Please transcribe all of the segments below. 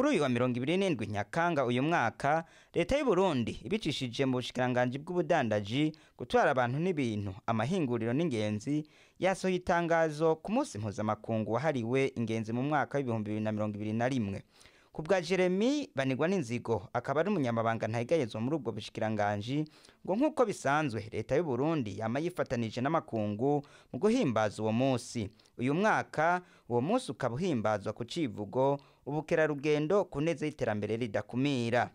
kuri uyu wa 27 Nyakanga uyu mwaka leta y'u Burundi ibicishije mu bushikiranganje bw'ubudandaji gutwara abantu n'ibintu amahinguriro n'ingenzi yasohoye itangazo ku munsi mpuzamakungu wahariwe ingenzi mu mwaka w'2021 kubwa Jeremy Banigwa n'inzigo akaba ari umunyamabanga ntayigayezwa muri ubwo bushikiranganje ngo nkuko bisanzwe leta y'u Burundi yama yifatanije n'amakungu mu guhimbaza uwo munsi. Uyu mwaka uwo munsi ukabuhimbazwa ku civugo ubukerarugendo kuneze y'iterambere ridakumira.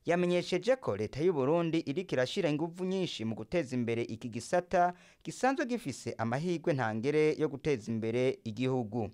Yamenyesheje ko leta y'u Burundi iriko irashira inguvu nyinshi mu guteza imbere iki gisata gisanzwe gifise amahirwe ntangere yo guteza imbere igihugu.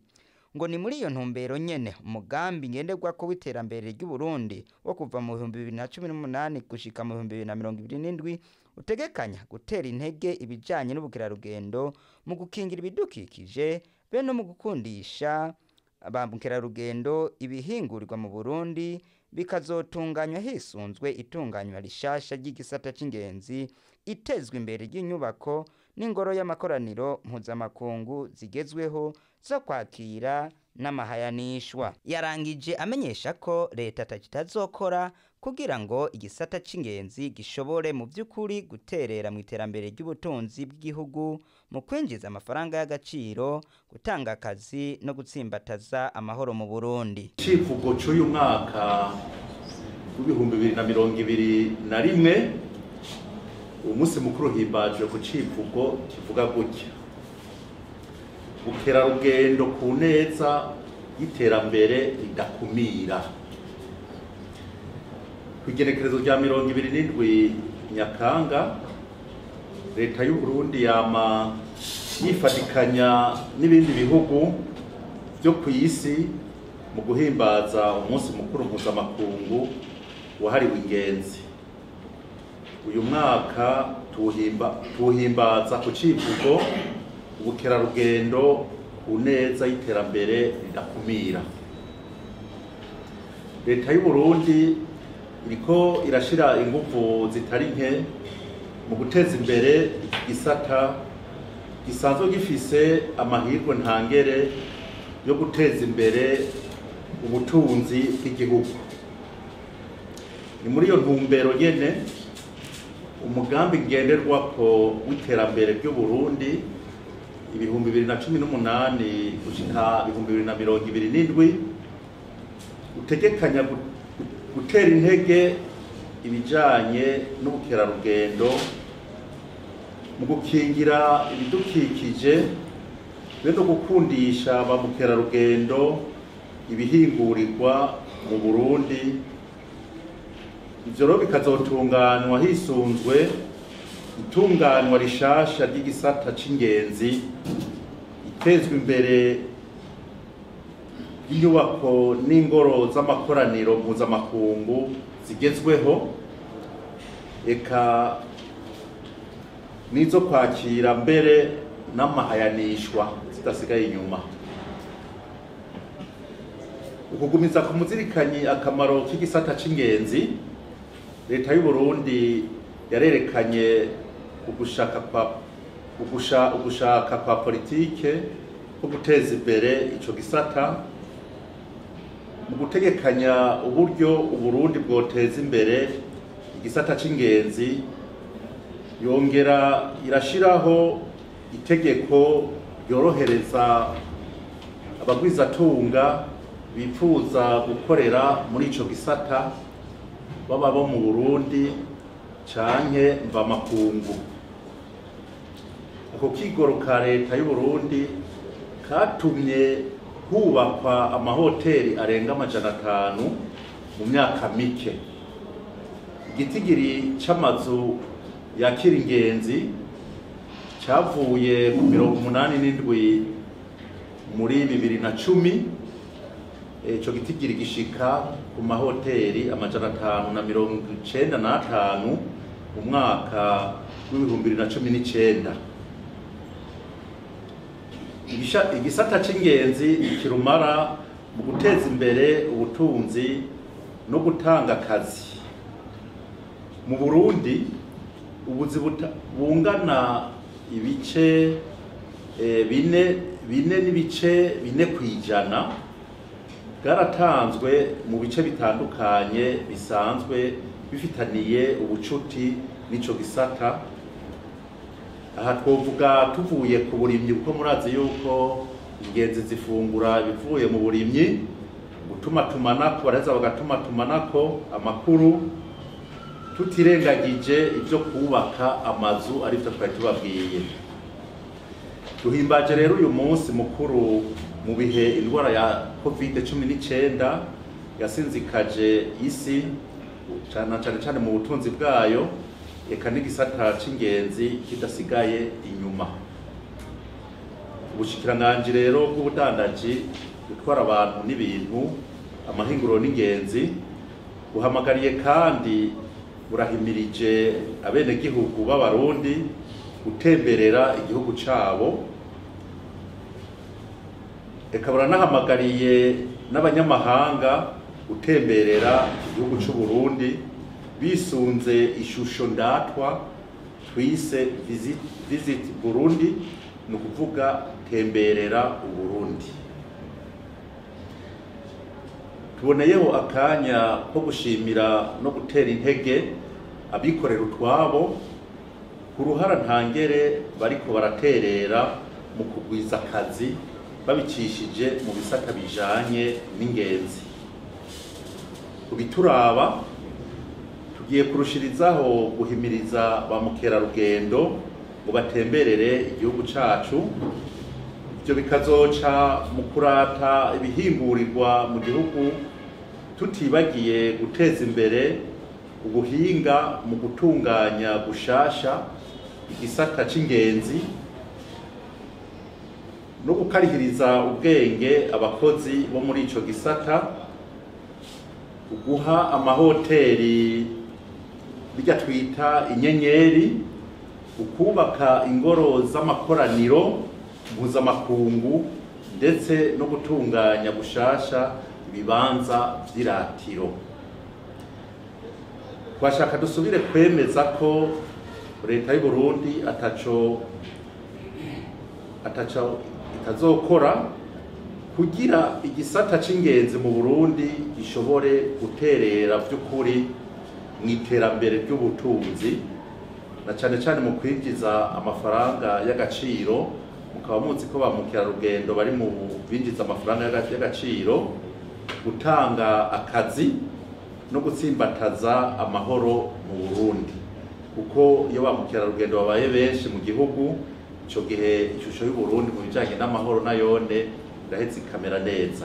Ngo ni muri iyo ntumbero nyene umugambi ngenderwako w'iterambere ry'u Burundi wo kuva mu 2018 gushika mu 2027 utegekanya gutera intege ibijanye n'ubukerarugendo mu gukingira ibidukikije be no mu gukundisha abamukerarugendo ibihingurirwa mu Burundi bikazotunganywa hisunzwe itunganywa rishasha ry'igisata c'ingenzi itezwe imbere ry'inyubako n'ingoro y'amakoraniro mpuzamakungu zigezweho zo kwakira n'amahayanishwa. Yarangije amenyesha ko leta atazokora kugira ngo igisata c'ingenzi gishobore mu by'ukuri guterera mu iterambere ry'ubutunzi bw'igihugu mu kwinjiza amafaranga y'agaciro, gutanga akazi no gutsimbataza amahoro mu Burundi. Civugo cy'uyu mwaka w'2021 umunsi mukuru himbaje ku civugo kivuga gutya: ubukerarugendo ku neza y'iterambere ridakumira. Kwigenekerezo rya 27 Nyakanga leta y'u Burundi yama yifatikanya n'ibindi bihugu byo ku isi mu guhimbaza umunsi mukuru mpuzamakungu wahariwe ingenzi. Uyu mwaka tuwuhimbaza ku civugo ubukerarugendo ku neza y'iterambere ridakumira. Leta y'u Burundi iriko irashira ingufu zitari nke mu guteza imbere igisata gisanzwe gifise amahirwe ntangere yo guteza imbere ubutunzi bw'igihugu. Ni muri iyo ntumbero nyene umugambi ngenderwako w'iterambere ry'u Burundi 2018 gushika 2027 utegekanya gutera intege ibijanye n'ubukerarugendo mu gukingira ibidukikije be no gukundisha ba mukerarugendo ibihingurirwa mu Burundi. Ivyo rero bikazotunganywa hisunzwe itunganywa rishasha ry'igisata c'ingenzi itezwe imbere inyubako n'ingoro z'amakoraniro mpuzamakungu zigezweho, eka nizo kwakira mbere n'amahayanishwa zidasigaye inyuma. Ukugumiza ku muzirikanyi akamaro k'igisata c'ingenzi, leta y'u Burundi yarerekanye ugushaka kwa politike ko guteza imbere ico gisata mu gutegekanya uburyo Uburundi bwoteza imbere igisata c'ingenzi. Yongera irashiraho itegeko ryorohereza abagwizatunga bifuza gukorera muri ico gisata baba bo mu Burundi canke mvamakungu. Ako kigoro ka leta y'u Burundi katumye hubakwa amahoteri arenga 500 mu myaka mike. Igitigiri c'amazu yakira ingenzi cavuye ku 87 muri 2010, ico gitigiri gishika ku mahoteri 595 mu mwaka w'2019. Igisata c'ingenzi kirumara mu guteza imbere ubutunzi no gutanga akazi. Mu Burundi ubuzi bungana ibice 4 n'ibice 4 kwijana bwaratanzwe mu bice bitandukanye bisanzwe bifitaniye ubucuti n'ico gisata. Aha twovuga tuvuye ku burimyi, kuko murazi yuko ingenzi zifungura bivuye mu burimyi, gutumatumanako, baraheza bagatumatumanako amakuru, tutirengagije ibyo kubaka amazu arivyo twari tubabwiye. Duhimbaje rero uyu munsi mukuru mu bihe indwara ya COVID-19 yasinzikaje isi cyane mu butunzi bwayo, eka n'igisata c'ingenzi kidasigaye inyuma. Ubushikiranganji rero bw'ubudandaji gutwara abantu n'ibintu, amahinguriro n'ingenzi, buhamagariye kandi burahimirije abenegihugu b'Abarundi gutemberera igihugu cabo, eka buranahamagariye n'abanyamahanga gutemberera igihugu c'u Burundi bisunze ishusho ndatwa twise visit Burundi, ni ukuvuga temberera Uburundi. Tuboneyeho akanya ko gushimira no gutera intege abikorera utwabo ku ruhara ntangere bariko baraterera mu kugwiza akazi babicishije mu bisata bijanye n'ingenzi. Kubituraba tugiye kurushirizaho guhimiriza ba mukerarugendo ngo batemberere igihugu cacu. Ivyo bikazoca mu kurata ibihingurirwa mu gihugu, tutibagiye guteza imbere ubuhinga mu gutunganya gushasha igisata c'ingenzi no gukarihiriza ubwenge abakozi bo muri ico gisata, guha amahoteri bijya twita inyenyeri, ukubaka ingoro z'amakoraniro mpuzamakungu, ndetse no gutunganya gushasha ibibanza vy'iratiro. Twashaka dusubire kwemeza ko leta y'u Burundi ataco itazokora kugira igisata c'ingenzi mu Burundi gishobore guterera vy'ukuri mu iterambere ry'ubutunzi, na cane cane mu kwinjiza amafaranga y'agaciro. Mukaba muzi ko ba mukerarugendo bari mu binjiza amafaranga y'agaciro, gutanga akazi no gutsimbataza amahoro mu Burundi, kuko iyo ba mukerarugendo babaye benshi mu gihugu, ico gihe ishusho y'u Burundi mu bijanye n'amahoro nayone iraheze ikamera neza.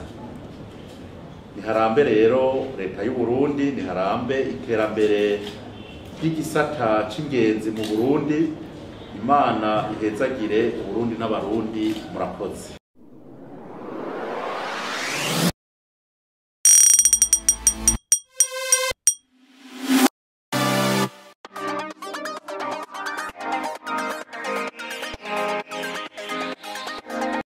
Niharambe rero leta y'u Burundi, niharambe iterambere ry'igisata c'ingenzi mu Burundi. Imana ihezagire Uburundi n'Abarundi. Murakoze.